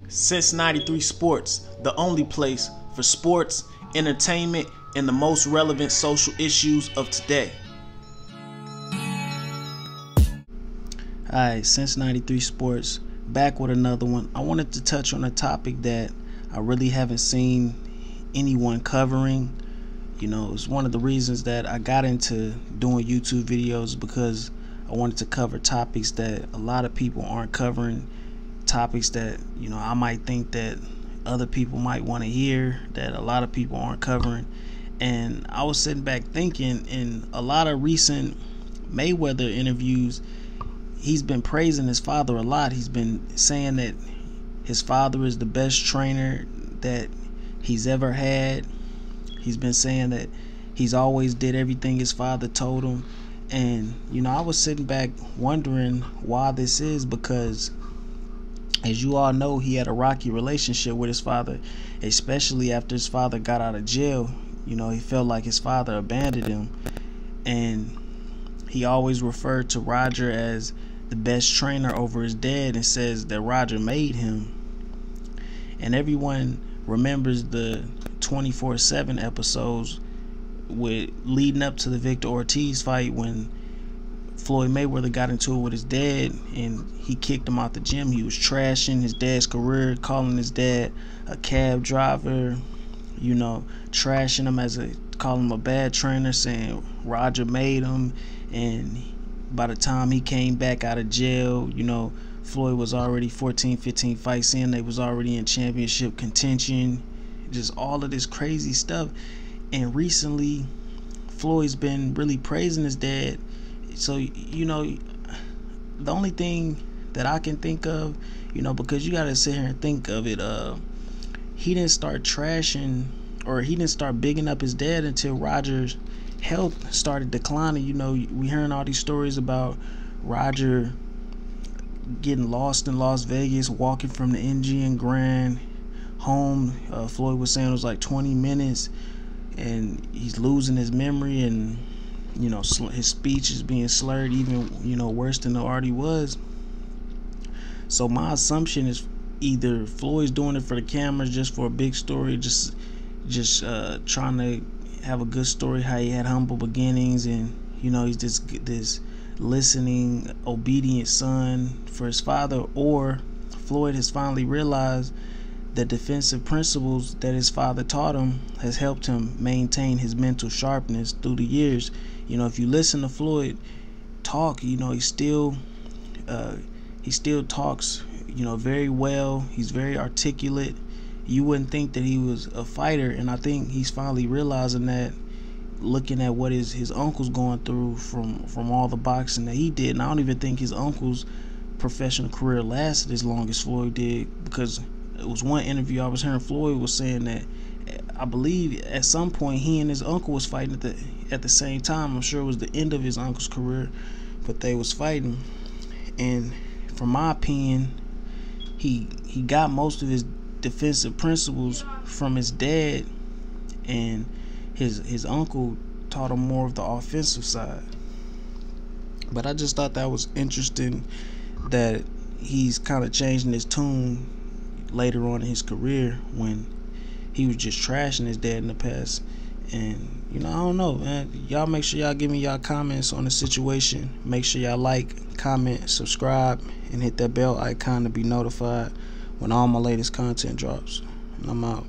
Since 93 Sports, the only place for sports, entertainment, and the most relevant social issues of today. Alright, Since 93 Sports, back with another one. I wanted to touch on a topic that I really haven't seen anyone covering. You know, it's one of the reasons that I got into doing YouTube videos, because I wanted to cover topics that a lot of people aren't covering, topics that, you know, I might think that other people might want to hear that a lot of people aren't covering. And I was sitting back thinking, in a lot of recent Mayweather interviews, he's been praising his father a lot. He's been saying that his father is the best trainer that he's ever had. He's been saying that he's always did everything his father told him. And, you know, I was sitting back wondering why this is, because as you all know, he had a rocky relationship with his father, especially after his father got out of jail. You know, he felt like his father abandoned him, and he always referred to Roger as the best trainer over his dad, and says that Roger made him. And everyone remembers the 24/7 episodes with leading up to the Victor Ortiz fight, when Floyd Mayweather got into it with his dad and he kicked him out the gym. He was trashing his dad's career, calling his dad a cab driver, you know, trashing him calling him a bad trainer, saying Roger made him. And by the time he came back out of jail, you know, Floyd was already 14-15 fights in. They was already in championship contention. Just all of this crazy stuff. And recently, Floyd's been really praising his dad. So, you know, the only thing that I can think of, you know, because you got to sit here and think of it, he didn't start trashing, or he didn't start bigging up his dad until Roger's health started declining. You know, we hearing all these stories about Roger getting lost in Las Vegas, walking from the MGM Grand home. Floyd was saying it was like 20 minutes, and he's losing his memory, and, you know, his speech is being slurred, even, you know, worse than it already was. So my assumption is either Floyd's doing it for the cameras, just for a big story, just trying to have a good story, how he had humble beginnings, and, you know, he's this listening, obedient son for his father. Or Floyd has finally realized the defensive principles that his father taught him has helped him maintain his mental sharpness through the years. You know, if you listen to Floyd talk, you know, he still talks, you know, very well. He's very articulate. You wouldn't think that he was a fighter, and I think he's finally realizing that, looking at what his uncle's going through from all the boxing that he did. And I don't even think his uncle's professional career lasted as long as Floyd did, because it was one interview I was hearing, Floyd was saying that, I believe at some point he and his uncle was fighting at the same time. I'm sure it was the end of his uncle's career, but they was fighting. And from my opinion, he got most of his defensive principles from his dad, and his uncle taught him more of the offensive side. But I just thought that was interesting that he's kind of changing his tune later on in his career, when he was just trashing his dad in the past. And, you know, I don't know, man. Y'all make sure y'all give me y'all comments on the situation. Make sure y'all like, comment, subscribe, and hit that bell icon to be notified when all my latest content drops. And I'm out.